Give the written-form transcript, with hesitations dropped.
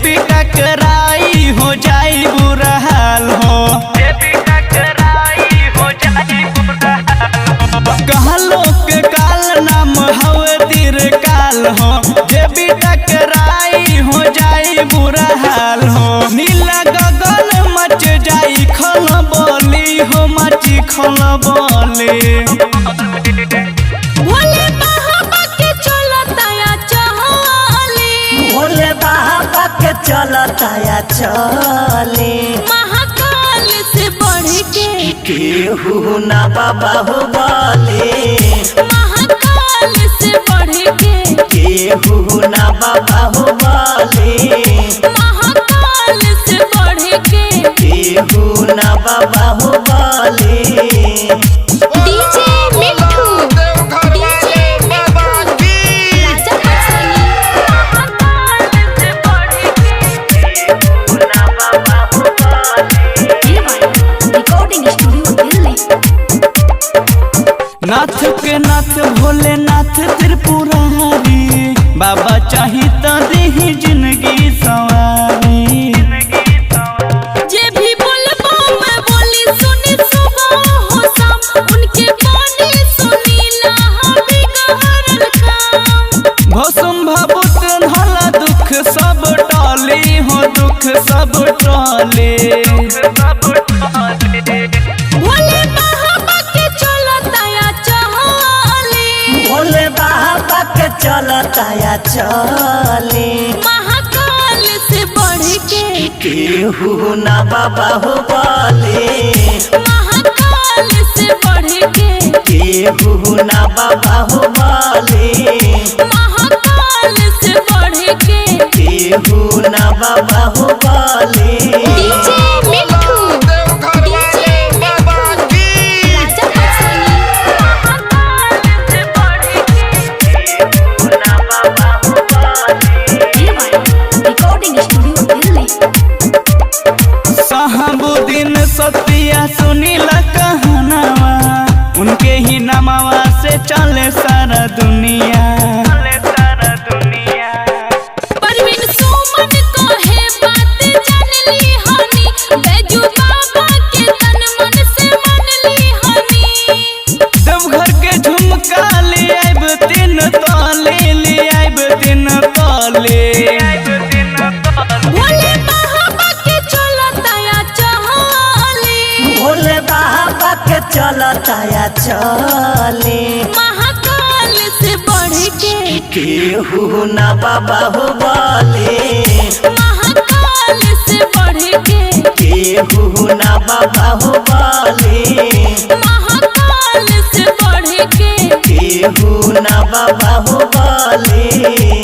भी टकराई हो जाई बुरा हाल हो, जे भी टकराई हो जाई बुरा हाल। कहलो के काल नाम हवे तीर काल हो, जे भी टकराई हो जाई बुरा हाल हो। नीला गगन मच जाई खल बोली हो, मची खल बोली। भोले बाबा के चलता या चली, भोले बाबा के चलता या चली। महाकाल से बढ़ के केहू ना बाबा हो बोले, महाकाल से बढ़ के केहू ना बाबा हो बोले, महाकाल से बढ़ के केहू ना बाबा हो बोले। डीजे मिठू, डीजे मिठू, राजा पसंद। महाकाल से बढ़ के ना बाबा हो बोले। Recording studio Delhi. नाथ के नाथ भोलेनाथ त्रिपुरारी, बाबा चाही तो देही जिंदगी सवारी। जे भी बोलबो मैं बोली सुनी सुबह हो शाम, उनके गाने सुनीला हमें गहरल काम। भौसम भभूत धला दुख सब टली हो, दुख सब टले। भोले बाबा के चलता या चली, भोले बाबा के चलता या चली। महाकाल से बढ़ के केहू ना बाबा हो बोले, महाकाल से बढ़ के केहू ना बाबा हो बोले, महाकाल से बढ़ के केहू ना बाबा हो बोले। डीजे मिठू, डीजे मिठू, राजा पसंद। महाकाल से बढ़ के ना बाबा हो बोले। Recording studio Delhi. साहबुद्दीन सतिया सुनील कहनावा, उनके ही नामावा से चले सारा दुनिया। परवीन सुमन कहे बात जान ली हनी, बैजू बाबा के तन मन से मान ली हनी। देवघर के झुमका ले आइब तीन तले, ले आइब तीन तले। भोले बाबा के चलता या चली, भोले बाबा के चलता या चली। महाकाल से बढ़ के केहू ना बाबा हो बोले, महाकाल से बढ़ के केहू ना बाबा हो बोले, महाकाल से बढ़ के केहू ना बाबा हो बोले।